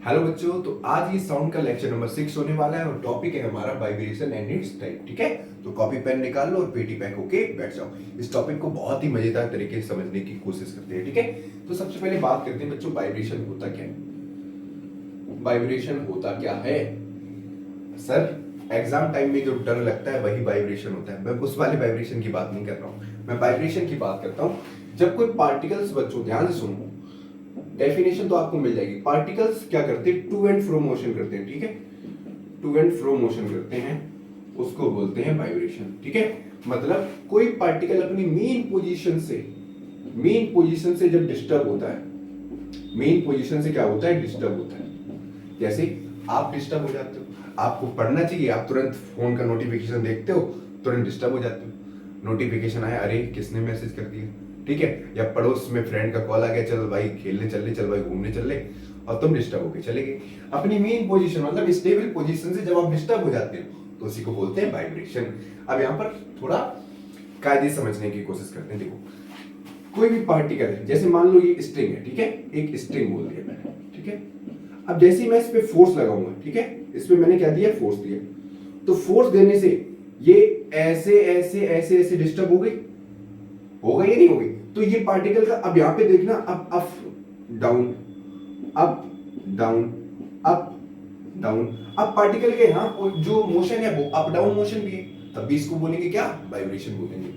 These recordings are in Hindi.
हेलो बच्चों, तो आज ये साउंड का लेक्चर नंबर 6 होने वाला है और टॉपिक है हमारा वाइब्रेशन एंड इट्स टाइप। ठीक है, तो कॉपी पेन निकाल लो और पेटी पैक होके बैठ जाओ। इस टॉपिक को बहुत ही मजेदार तरीके से समझने की कोशिश करते हैं। ठीक है, तो सबसे पहले बात करते हैं बच्चों, वाइब्रेशन होता क्या है। वाइब्रेशन होता क्या है सर? एग्जाम टाइम में जो डर लगता है वही वाइब्रेशन होता है। मैं उस वाले वाइब्रेशन की बात नहीं कर रहा हूं, मैं वाइब्रेशन की बात करता हूं जब कोई पार्टिकल्स, बच्चों ध्यान से सुनो, डेफिनेशन तो आपको मिल जाएगी। पार्टिकल्स क्या करते हैं? टू एंड फ्रो मोशन करते हैं। ठीक है, टू एंड फ्रो मोशन करते हैं, उसको बोलते हैं वाइब्रेशन। ठीक है, मतलब कोई पार्टिकल अपनी मेन पोजीशन से जब डिस्टर्ब होता है, मेन पोजीशन से क्या होता है? डिस्टर्ब होता है। जैसे आप डिस्टर्ब हो जाते हो, आपको पढ़ना चाहिए, आप तुरंत फोन का नोटिफिकेशन देखते हो, तुरंत डिस्टर्ब हो जाते हो। नोटिफिकेशन आया, अरे किसने मैसेज कर दिया, ठीक है, या पड़ोस में फ्रेंड का कॉल आ गया, चल भाई खेलने चल ले, चल भाई घूमने चल ले, और तुम डिस्टर्ब होके चले गए। अपनी मेन पोजीशन मतलब स्टेबल पोजीशन से जब आप डिस्टर्ब हो जाते हो तो उसी को बोलते हैं वाइब्रेशन। अब यहाँ पर थोड़ा कायदे समझने की कोशिश करते हैं। देखो, कोई भी पार्टिकल है, जैसे मान लो ये स्ट्रिंग है, ठीक है, एक स्ट्रिंग बोल दिया मैंने, ठीक है। अब जैसे ही मैं इस पे फोर्स लगाऊंगा, ठीक है, इस पे मैंने क्या दिया? फोर्स दिया। तो फोर्स देने से ये ऐसे ऐसे ऐसे ऐसे डिस्टर्ब हो गई, होगा या नहीं होगी? तो ये पार्टिकल का, अब यहां पे देखना, up down, up down, up down. अब पार्टिकल के यहां जो मोशन है वो अप डाउन मोशन भी है, तब भी इसको बोलेंगे क्या? वाइब्रेशन बोलेंगे।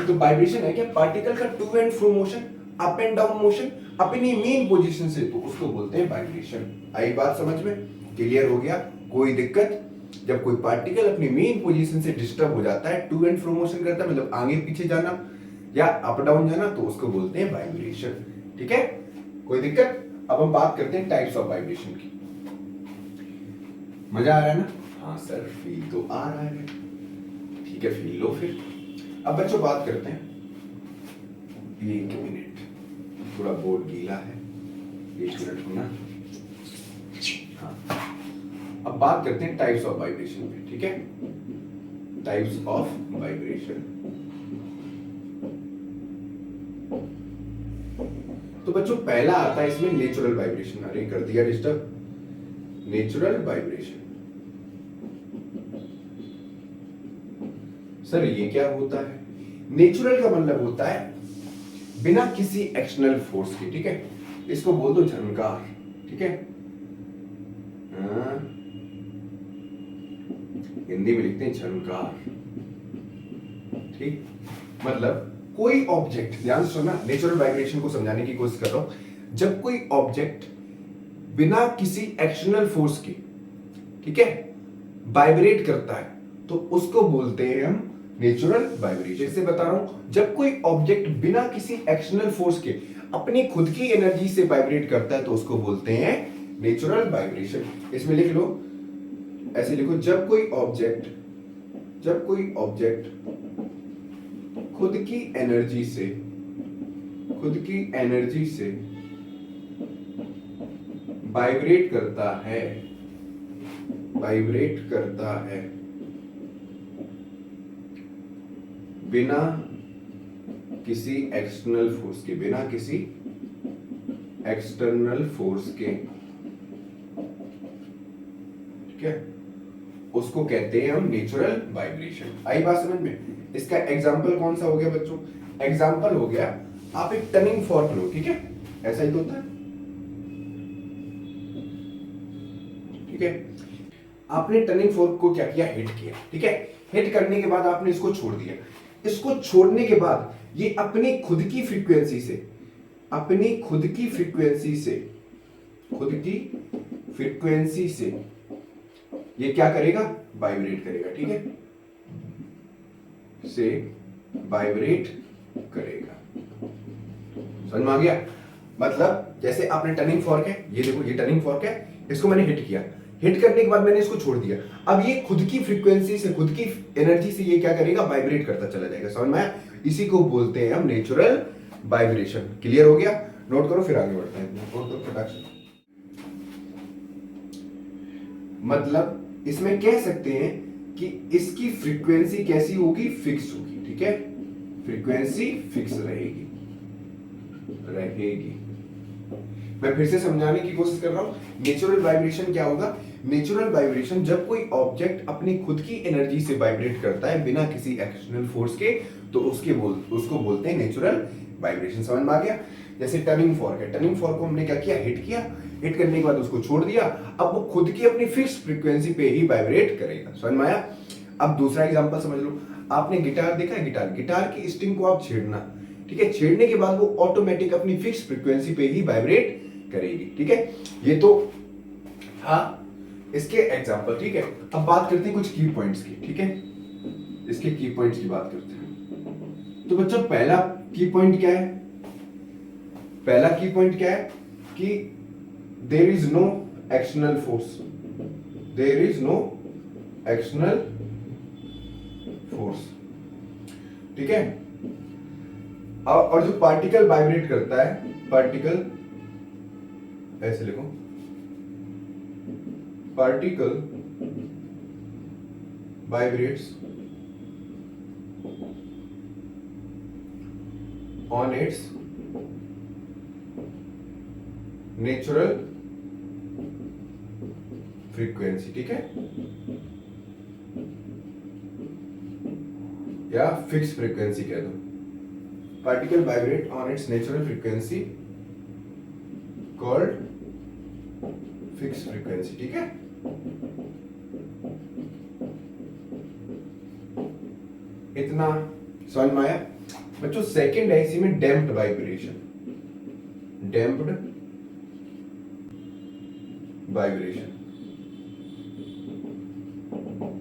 तो वाइब्रेशन है क्या? पार्टिकल का to and fro motion, up and down motion अपनी मेन पोजीशन से, तो उसको बोलते हैं वाइब्रेशन। आई बात समझ में? क्लियर हो गया? कोई दिक्कत? जब कोई पार्टिकल अपनी मेन पोजीशन से डिस्टर्ब हो जाता है, टू एंड फ्रो मोशन करता है, मतलब आगे पीछे जाना या अप डाउन जाना, तो उसको बोलते हैं वाइब्रेशन। ठीक है, कोई दिक्कत? अब हम बात करते हैं टाइप्स ऑफ वाइब्रेशन की। मजा आ रहा है ना? हाँ सर, फील तो आ रहा है। ठीक है, फील लो फिर। अब बच्चों बात करते हैं, एक मिनट, थोड़ा बोर्ड गीला है, एक मिनट होना। हाँ, अब बात करते हैं टाइप्स ऑफ वाइब्रेशन पे। ठीक है, टाइप्स ऑफ वाइब्रेशन। तो बच्चों पहला आता है इसमें नेचुरल वाइब्रेशन। अरे कर दिया डिस्टर्ब। नेचुरल वाइब्रेशन सर ये क्या होता है? नेचुरल का मतलब होता है बिना किसी एक्सटर्नल फोर्स के। ठीक है, इसको बोल दो झनकार। ठीक है, हिंदी में लिखते हैं झनकार। ठीक, मतलब कोई ऑब्जेक्ट, ध्यान से सुनना, नेचुरल वाइब्रेशन को समझाने की कोशिश कर रहा हूं। जब कोई ऑब्जेक्ट बिना किसी एक्सटर्नल फोर्स के, ठीक है, वाइब्रेट करता है, तो उसको बोलते हैं हम नेचुरल वाइब्रेशन। से बता रहा हूं, जब कोई ऑब्जेक्ट बिना किसी एक्सटर्नल फोर्स के अपनी खुद की एनर्जी से वाइब्रेट करता है तो उसको बोलते हैं नेचुरल वाइब्रेशन। इसमें लिख लो, ऐसे लिखो, जब कोई ऑब्जेक्ट खुद की एनर्जी से वाइब्रेट करता है बिना किसी एक्सटर्नल फोर्स के, ठीक है, उसको कहते हैं हम नेचुरल वाइब्रेशन। आई बात समझ में? इसका एग्जाम्पल कौन सा हो गया बच्चों? एग्जाम्पल हो गया, आप एक टर्निंग फोर्क लो, ठीक है, ऐसा ही तो होता है, ठीक है। आपने टर्निंग फोर्क को क्या किया? हिट किया, ठीक है। हिट करने के बाद आपने इसको छोड़ दिया। इसको छोड़ने के बाद ये अपनी खुद की फ्रीक्वेंसी से ये क्या करेगा? वाइब्रेट करेगा, ठीक है, से वाइब्रेट करेगा। समझ में आ गया? मतलब जैसे आपने टर्निंग फोर्क है, ये देखो, ये टर्निंग फोर्क है, इसको मैंने हिट किया, हिट करने के बाद मैंने इसको छोड़ दिया। अब ये खुद की फ्रीक्वेंसी से, खुद की एनर्जी से ये क्या करेगा? वाइब्रेट करता चला जाएगा। समझ में आया? इसी को बोलते हैं हम नेचुरल वाइब्रेशन। क्लियर हो गया? नोट करो, फिर आगे बढ़ते हैं। नोट करो फटाक से। मतलब इसमें कह सकते हैं कि इसकी फ्रीक्वेंसी कैसी होगी? फिक्स होगी, ठीक है, फ्रीक्वेंसी फिक्स रहेगी। मैं फिर से समझाने की कोशिश कर रहा हूँ। नेचुरल वाइब्रेशन क्या होगा? नेचुरल वाइब्रेशन जब कोई ऑब्जेक्ट अपनी खुद की एनर्जी से वाइब्रेट करता है बिना किसी एक्सटर्नल फोर्स के, तो उसको बोलते हैं नेचुरल वाइब्रेशन। समझ में आ गया? जैसे टर्निंग फॉर्क है, टर्निंग फॉर्क को हमने क्या किया? हिट किया, हिट करने के बाद उसको छोड़ दिया, अब वो खुद की अपनी फिक्स फ्रीक्वेंसी पे ही वाइब्रेट करेगा। समझ में आया? अब दूसरा एग्जांपल समझ लो। आपने गिटार देखा है? गिटार की स्ट्रिंग को आप छेड़ना, ठीक है, छेड़ने के बाद वो ऑटोमेटिक अपनी फिक्स फ्रीक्वेंसी पे ही वाइब्रेट करेगी, ठीक है। ये तो हाँ इसके एग्जांपल, ठीक है। अब बात करते हैं कुछ की पॉइंट्स की, ठीक है, इसके की पॉइंट्स की बात करते हैं। तो बच्चों पहला की पॉइंट क्या है? पहला की पॉइंट क्या है कि there is no external force, there is no external force, ठीक है। और जो पार्टिकल वाइब्रेट करता है, पार्टिकल ऐसे लिखो, particle vibrates on it's natural frequency, ठीक है, या फिक्स फ्रीक्वेंसी कह दो। Particle vibrate on it's natural frequency called fix frequency, ठीक है। इतना समझ में आया बच्चों? सेकंड है इसी में डैम्प्ड वाइब्रेशन, डैम्प्ड वाइब्रेशन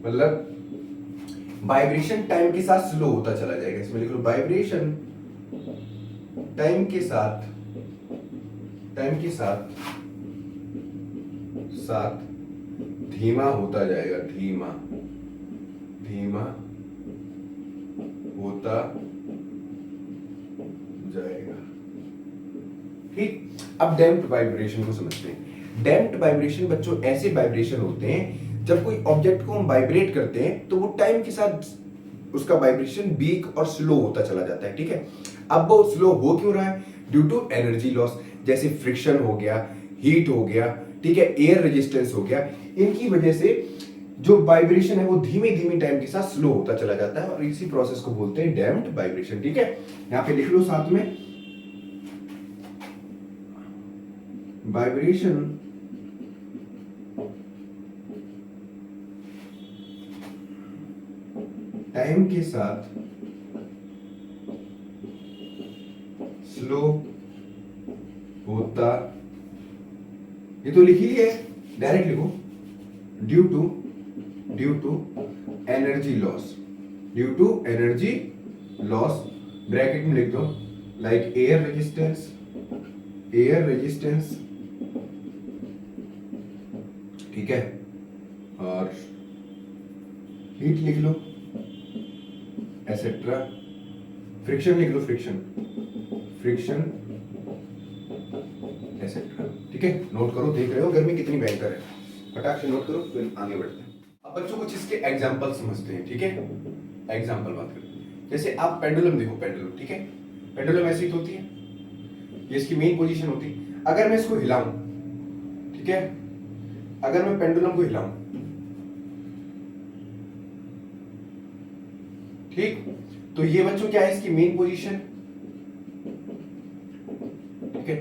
मतलब वाइब्रेशन टाइम के साथ स्लो होता चला जाएगा। इसमें लिख लो वाइब्रेशन टाइम के साथ धीमा होता जाएगा, धीमा होता जाएगा, ठीक। अब डैम्प्ड वाइब्रेशन को समझते हैं। डैम्प्ड वाइब्रेशन बच्चों ऐसे वाइब्रेशन होते हैं जब कोई ऑब्जेक्ट को हम वाइब्रेट करते हैं तो वो टाइम के साथ उसका वाइब्रेशन वीक और स्लो होता चला जाता है, ठीक है। अब वो स्लो हो क्यों रहा है? ड्यू टू एनर्जी लॉस, जैसे फ्रिक्शन हो गया, हीट हो गया, ठीक है, एयर रेजिस्टेंस हो गया। इनकी वजह से जो वाइब्रेशन है वो धीमे धीमे टाइम के साथ स्लो होता चला जाता है और इसी प्रोसेस को बोलते हैं डैम्प्ड वाइब्रेशन, ठीक है। यहां पे लिख लो साथ में, वाइब्रेशन टाइम के साथ स्लो होता, ये तो लिख ही लिया है, डायरेक्ट लिखो, due to energy loss, due to energy loss, bracket में लिख दो, लाइक एयर रेजिस्टेंस, ठीक है, और हीट लिख लो, एसेट्रा, फ्रिक्शन लिख लो, फ्रिक्शन एसेट्रा, ठीक है। नोट करो, देख रहे हो गर्मी कितनी भयंकर है, फटाक से नोट करो, फिर आगे बढ़ते हैं। अब बच्चों कुछ इसके एग्जांपल समझते हैं, ठीक है। एग्जांपल बात करते हैं, जैसे आप पेंडुलम देखो, पेंडुलम, ठीक है, पेंडुलम ऐसी तो होती है, ये इसकी मेन पोजीशन होती है। अगर मैं इसको हिलाऊं, ठीक है, अगर मैं पेंडुलम को हिलाऊं, ठीक, तो ये बच्चों क्या है? इसकी मेन पोजीशन, ठीक है।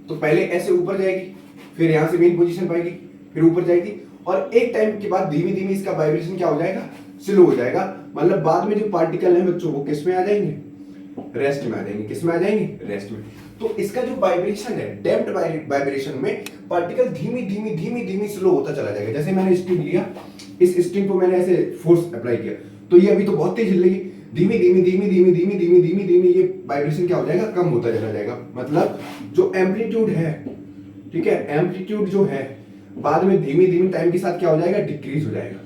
तो पहले ऐसे ऊपर जाएगी, फिर यहां से मेन पोजीशन पाएगी, फिर ऊपर जाएगी, और एक टाइम के बाद धीमे धीमे इसका वाइब्रेशन क्या हो जाएगा? स्लो हो जाएगा। मतलब बाद में जो पार्टिकल है बच्चों वो किस में आ जाएंगे? रेस्ट में आ जाएंगे। किस में आ जाएंगे? रेस्ट में। तो इसका जो वाइब्रेशन है, डैम्प्ड वाइब्रेशन में पार्टिकल धीमी स्लो होता चला जाएगा। जैसे मैंने स्ट्रिंग लिया, इस स्ट्रिंग को मैंने ऐसे फोर्स अप्लाई किया, तो ये अभी तो बहुत तेज हिलेगी, धीमी ये वाइब्रेशन क्या हो जाएगा? कम होता चला जाएगा। मतलब जो एम्पलीट्यूड है, ठीक है, एम्पलीट्यूड जो है बाद में धीमी टाइम के साथ क्या हो जाएगा? डिक्रीज हो जाएगा,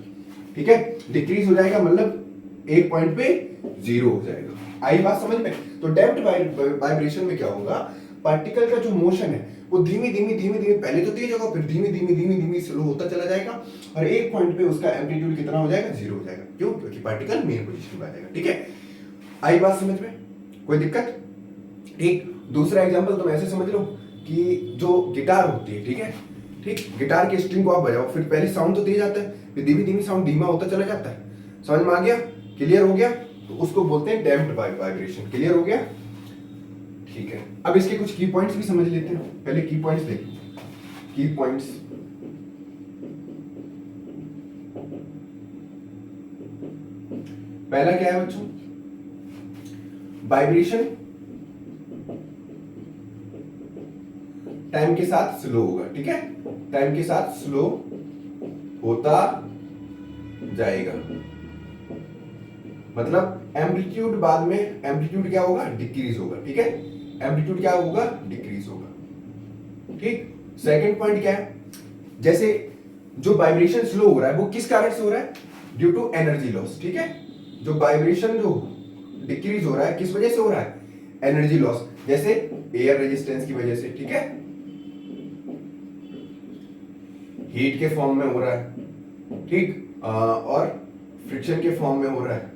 ठीक है, डिक्रीज हो जाएगा, मतलब एक पॉइंट पे जीरो हो जाएगा। आई बात समझ में? तो डैम्प्ड वाइब्रेशन में क्या होगा? पार्टिकल का जो मोशन है वो धीमी पहले तो तेज होगा, फिर धीमी स्लो होता चला जाएगा, और एक पॉइंट पे उसका एम्पलीट्यूड कितना हो जाएगा? जीरो हो जाएगा। क्यों? क्योंकि पार्टिकल मेन पोजीशन पे आ जाएगा, ठीक है। आई बात समझ में? कोई दिक्कत? ठीक। दूसरा एग्जांपल तुम ऐसे समझ लो, कि जो गिटार होती है, ठीक है, ठीक, गिटार की स्ट्रिंग को आप बजाओ, फिर पहले साउंड तो तेज आता है, फिर धीमी धीमी साउंड धीमा होता चला जाता है। समझ में आ गया? क्लियर हो गया? तो उसको बोलते हैं डैम्प्ड वाइब्रेशन। क्लियर हो गया? ठीक है, अब इसके कुछ की पॉइंट्स भी समझ लेते हैं। पहले की पॉइंट्स देखिए। की पॉइंट्स, पहला क्या है बच्चों? वाइब्रेशन टाइम के साथ स्लो होगा, ठीक है, टाइम के साथ स्लो होता जाएगा। मतलब एम्पलीट्यूड बाद में, एम्पलीट्यूड क्या होगा? डिक्रीज होगा, ठीक है, एम्पलीट्यूड क्या होगा? डिक्रीज होगा, ठीक। सेकंड पॉइंट क्या है? जैसे जो वाइब्रेशन स्लो हो रहा है वो किस कारण से हो रहा है? ड्यू टू एनर्जी लॉस, ठीक है। जो वाइब्रेशन जो डिक्रीज हो रहा है किस वजह से हो रहा है? एनर्जी लॉस, जैसे एयर रेजिस्टेंस की वजह से, ठीक है, हीट के फॉर्म में हो रहा है, ठीक, और फ्रिक्शन के फॉर्म में हो रहा है,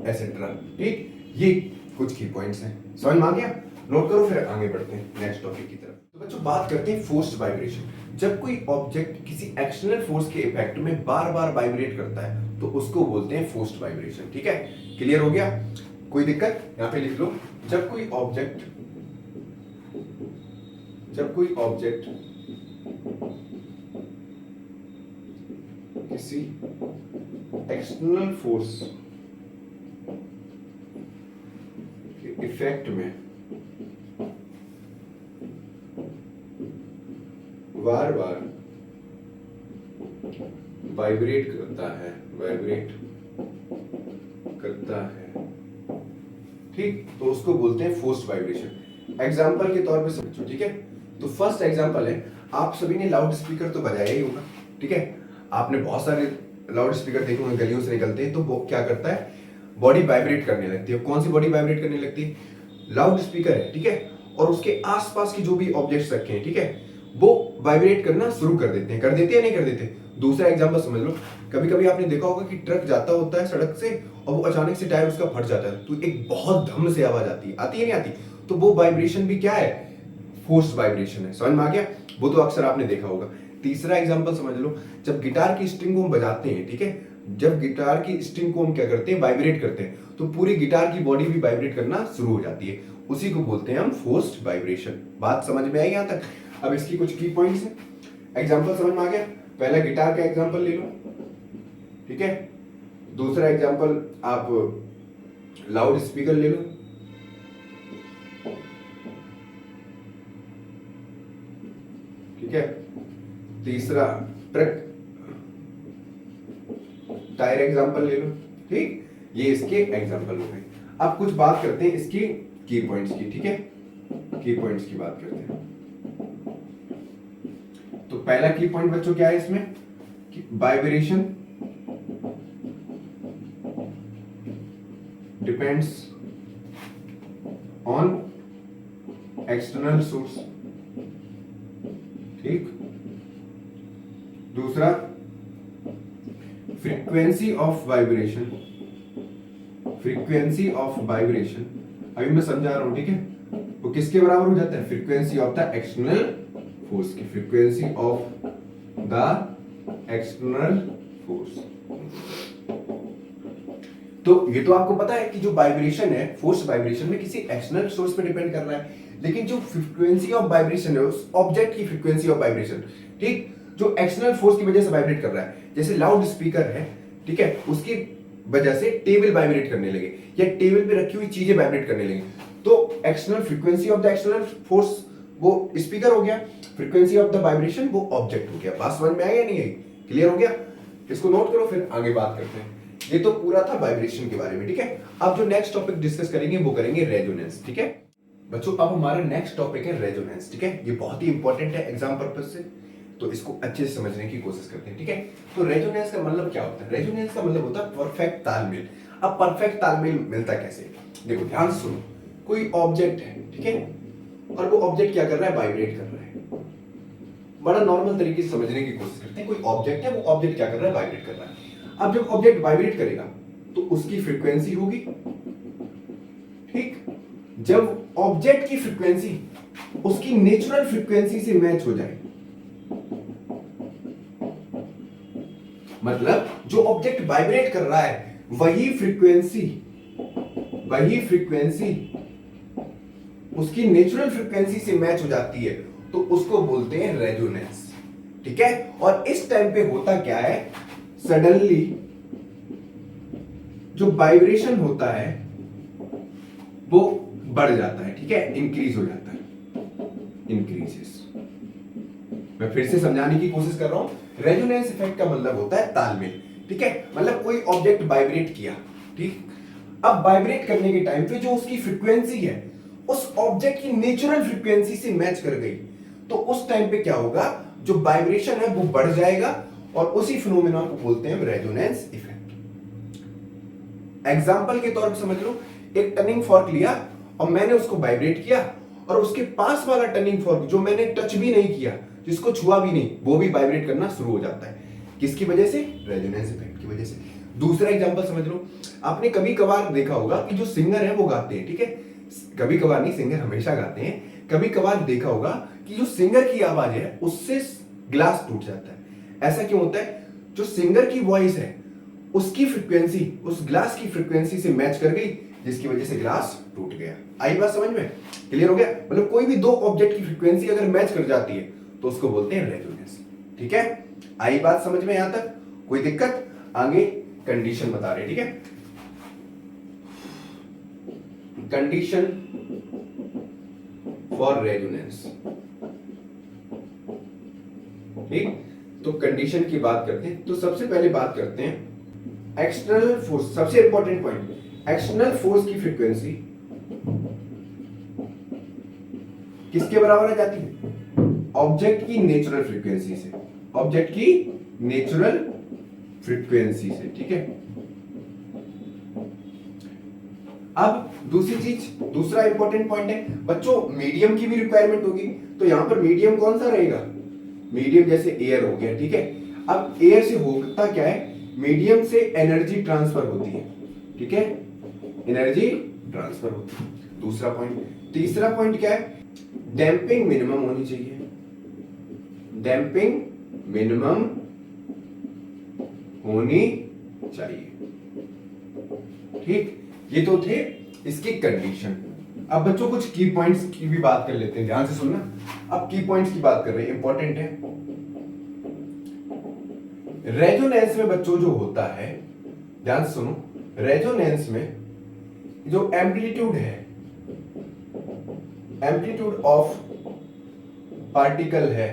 एसेट्रा, ठीक। ये कुछ की पॉइंट्स हैं, समझ में आ गया? नोट करो, फिर आगे बढ़ते हैं नेक्स्ट टॉपिक की तरफ। तो बच्चों बात करते हैं फोर्स्ड वाइब्रेशन। जब कोई ऑब्जेक्ट किसी एक्सटर्नल फोर्स के इफेक्ट में बार बार वाइब्रेट करता है तो उसको बोलते हैं फोर्स्ड वाइब्रेशन, ठीक है। क्लियर हो गया? कोई दिक्कत? यहां पे लिख लो, जब कोई ऑब्जेक्ट किसी एक्सटर्नल फोर्स के इफेक्ट में बार बार वाइब्रेट करता है, ठीक, तो उसको बोलते हैं फोर्स्ड वाइब्रेशन। एग्जांपल के तौर पे समझो, ठीक है। तो फर्स्ट एग्जांपल है, आप सभी ने लाउड स्पीकर तो बजाया ही होगा, ठीक है। आपने बहुत सारे लाउड स्पीकर देखे होंगे, गलियों से निकलते हैं, तो वो क्या करता है? बॉडी वाइब्रेट करने लगती है। कौन सी बॉडी वाइब्रेट करने लगती है? लाउड स्पीकर है, ठीक है, और उसके आसपास की जो भी ऑब्जेक्ट्स रखे हैं, ठीक है, वो वाइब्रेट करना शुरू कर देते हैं। कर देते हैं, नहीं कर देते? दूसरा एग्जांपल समझ लो, कभी कभी आपने देखा होगा कि ट्रक जाता होता है सड़क से और वो अचानक से टायर उसका फट जाता है, तो एक बहुत धम से आवाज आती है, आती है नहीं आती? तो वो वाइब्रेशन भी क्या है? फोर्स्ड वाइब्रेशन है। समझ में आ गया? वो तो अक्सर आपने देखा होगा। तीसरा एग्जांपल समझ लो, जब गिटार की स्ट्रिंग को हम बजाते हैं, ठीक है, जब गिटार की स्ट्रिंग को हम क्या करते हैं? वाइब्रेट करते हैं, तो पूरी गिटार की बॉडी भी वाइब्रेट करना शुरू हो जाती है। उसी को बोलते हैं हम फोर्स्ड वाइब्रेशन। बात समझ में आई यहां तक? अब इसकी कुछ की पॉइंट्स हैं। एग्जांपल समझ में आ गया? पहला गिटार का एग्जांपल ले लो, ठीक है। दूसरा एग्जांपल आप लाउड स्पीकर ले लो, ठीक है। तीसरा ट्रक टायर एग्जांपल ले लो, ठीक। ये इसके एग्जांपल हो गए। अब कुछ बात करते हैं इसकी की पॉइंट्स की, ठीक है, की पॉइंट्स की बात करते हैं। तो पहला की पॉइंट बच्चों क्या है इसमें? Vibration depends on external source, ठीक। दूसरा, फ्रीक्वेंसी ऑफ वाइब्रेशन, अभी मैं समझा रहा हूं, ठीक है, वो किसके बराबर हो जाता है? Frequency of the external force की, frequency of the external force. तो ये तो आपको पता है कि जो वाइब्रेशन है, फोर्स वाइब्रेशन में किसी एक्सटर्नल सोर्स पे डिपेंड कर रहा है, लेकिन जो फ्रीक्वेंसी ऑफ वाइब्रेशन है उस ऑब्जेक्ट की फ्रीक्वेंसी ऑफ वाइब्रेशन, ठीक, जो एक्सटर्नल फोर्स की वजह से वाइब्रेट कर रहा है, जैसे लाउड स्पीकर है, ठीक है, उसकी वजह से टेबल वाइब्रेट करने लगे या टेबल पे रखी हुई चीजें वाइब्रेट करने लगी, तो external frequency of the external force वो स्पीकर हो गया, फ्रीक्वेंसी ऑफ द वाइब्रेशन वो ऑब्जेक्ट हो गया। बात समझ में आई या नहीं आई? क्लियर हो गया? इसको नोट करो, फिर आगे बात करते हैं। ये तो पूरा था वाइब्रेशन के बारे में, ठीक है। अब जो नेक्स्ट टॉपिक डिस्कस करेंगे वो करेंगे रेजोनेंस, ठीक है बच्चों। अब हमारा नेक्स्ट टॉपिक है रेजोनेंस, ठीक है। ये बहुत ही इंपॉर्टेंट है एग्जाम पर्पस से, तो इसको अच्छे से समझने की कोशिश करते हैं, ठीक है। तो रेजोनेंस का मतलब क्या होता है? रेजोनेंस का मतलब होता है परफेक्ट तालमेल। अब परफेक्ट तालमेल मिलता कैसे? देखो ध्यान से सुनो, कोई ऑब्जेक्ट है, ठीक है, और वो ऑब्जेक्ट क्या कर रहा है? वाइब्रेट कर रहा है। बड़ा नॉर्मल तरीके से समझने की कोशिश करते हैं। कोई ऑब्जेक्ट है, वो ऑब्जेक्ट क्या कर रहा है? वाइब्रेट कर रहा है। अब जब ऑब्जेक्ट वाइब्रेट करेगा तो उसकी फ्रीक्वेंसी होगी, ठीक। जब ऑब्जेक्ट की फ्रीक्वेंसी उसकी नेचुरल फ्रीक्वेंसी से मैच हो जाए, मतलब जो ऑब्जेक्ट वाइब्रेट कर रहा है वही फ्रीक्वेंसी उसकी नेचुरल फ्रीक्वेंसी से मैच हो जाती है, तो उसको बोलते हैं रेजोनेंस। ठीक है, और इस टाइम पे होता क्या है, सडनली जो वाइब्रेशन होता है वो बढ़ जाता है। ठीक है, इंक्रीज हो जाता है, इंक्रीजेस। मैं फिर से समझाने की कोशिश कर रहा हूं। रेजोनेंस इफेक्ट का मतलब होता है तालमेल। ठीक है, मतलब कोई ऑब्जेक्ट वाइब्रेट किया, ठीक, अब वाइब्रेट करने के टाइम पे जो उसकी फ्रीक्वेंसी है उस ऑब्जेक्ट की नेचुरल फ्रीक्वेंसी से मैच कर गई, तो उस टाइम पे क्या होगा, जो वाइब्रेशन है वो बढ़ जाएगा, और उसी फिनोमेना को बोलते हैं रेजोनेंस इफेक्ट। एग्जांपल के तौर पर समझ लो, एक टर्निंग फॉर्क लिया और मैंने उसको वाइब्रेट किया, और उसके पास वाला टर्निंग फॉर्क जो मैंने टच भी नहीं किया, जिसको छुआ भी नहीं, वो भी वाइब्रेट करना शुरू हो जाता है। किसकी वजह से? रेजोनेंस इफेक्ट की वजह से। दूसरा एग्जांपल समझ लो, आपने कभी कभार देखा होगा कि जो सिंगर है वो गाते हैं, ठीक है, कभी कभार नहीं, सिंगर हमेशा गाते हैं। कभी कभार देखा होगा कि जो सिंगर की आवाज है उससे ग्लास टूट जाता है। ऐसा क्यों होता है? जो सिंगर की वॉइस है उसकी फ्रीक्वेंसी उस ग्लास की फ्रीक्वेंसी से मैच कर गई, जिसकी वजह से ग्लास टूट गया। आई बात समझ में? क्लियर हो गया? मतलब कोई भी दो ऑब्जेक्ट की फ्रीक्वेंसी अगर मैच कर जाती है तो उसको बोलते हैं रेजोनेंस। ठीक है, आई बात समझ में? यहां तक कोई दिक्कत? आगे कंडीशन बता रहे, ठीक है, कंडीशन फॉर रेजोनेंस। ठीक, तो कंडीशन की बात करते हैं। तो सबसे पहले बात करते हैं एक्सटर्नल फोर्स। सबसे इंपॉर्टेंट पॉइंट, एक्सटर्नल फोर्स की फ्रीक्वेंसी किसके बराबर आ जाती है? ऑब्जेक्ट की नेचुरल फ्रीक्वेंसी से, ऑब्जेक्ट की नेचुरल फ्रीक्वेंसी से। ठीक है, अब दूसरी चीज, दूसरा इंपॉर्टेंट पॉइंट है बच्चों, मीडियम की भी रिक्वायरमेंट होगी। तो यहां पर मीडियम कौन सा रहेगा? मीडियम जैसे एयर हो गया। ठीक है, अब एयर से होता क्या है, मीडियम से एनर्जी ट्रांसफर होती है। ठीक है, एनर्जी ट्रांसफर होती है। दूसरा पॉइंट। तीसरा पॉइंट क्या है? डैंपिंग मिनिमम होनी चाहिए, डैंपिंग मिनिमम होनी चाहिए। ठीक, ये तो थे इसकी कंडीशन। अब बच्चों कुछ की पॉइंट्स की भी बात कर लेते हैं, ध्यान से सुनना। अब की पॉइंट्स की बात कर रहे हैं, इंपॉर्टेंट है। रेजोनेंस में बच्चों जो होता है, ध्यान से सुनो, रेजोनेंस में जो एम्पलीट्यूड है, एम्पलीट्यूड ऑफ पार्टिकल है,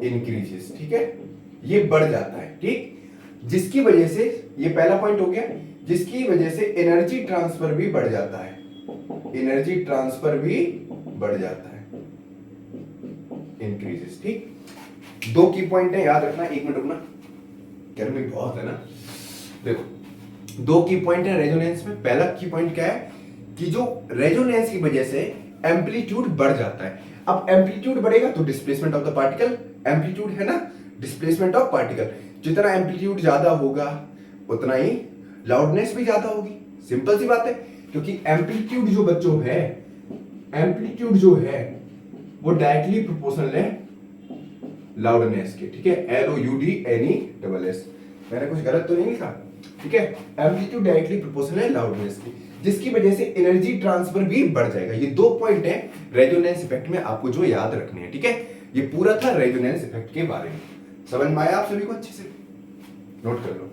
इंक्रीजेस। ठीक है, ये बढ़ जाता है। ठीक, जिसकी वजह से, ये पहला पॉइंट हो गया, जिसकी वजह से एनर्जी ट्रांसफर भी बढ़ जाता है, एनर्जी ट्रांसफर भी बढ़ जाता है, इंक्रीजेस। ठीक, दो की पॉइंट है, याद रखना। एक मिनट रुकना, गर्मी बहुत है ना। देखो, दो की पॉइंट है रेजोनेंस में। पहला की पॉइंट क्या है कि जो रेजोनेंस की वजह से एम्पलीट्यूड बढ़ जाता है। अब एम्पलीट्यूड बढ़ेगा तो displacement of the particle, amplitude है ना, डिस्प्लेसमेंट ऑफ पार्टिकल, जितना एम्पलीट्यूड ज्यादा होगा उतना ही लाउडनेस भी ज्यादा होगी। सिंपल सी बात है, क्योंकि एम्पलीट्यूड जो बच्चों है, एम्पलीट्यूड जो है वो डायरेक्टली प्रोपोर्शनल है लाउडनेस के। ठीक है, LOUDNESS, मैंने कुछ गलत तो नहीं लिखा? ठीक है, एम्पलीट्यूड डायरेक्टली प्रोपोर्शनल है लाउडनेस के, जिसकी वजह से एनर्जी ट्रांसफर भी बढ़ जाएगा। ये दो पॉइंट है रेजोनेंस इफेक्ट में, आपको जो याद रखने हैं। ठीक है, ये पूरा था रेजोनेंस इफेक्ट के बारे में। समझ में आया आप सभी को? अच्छे से नोट कर लो।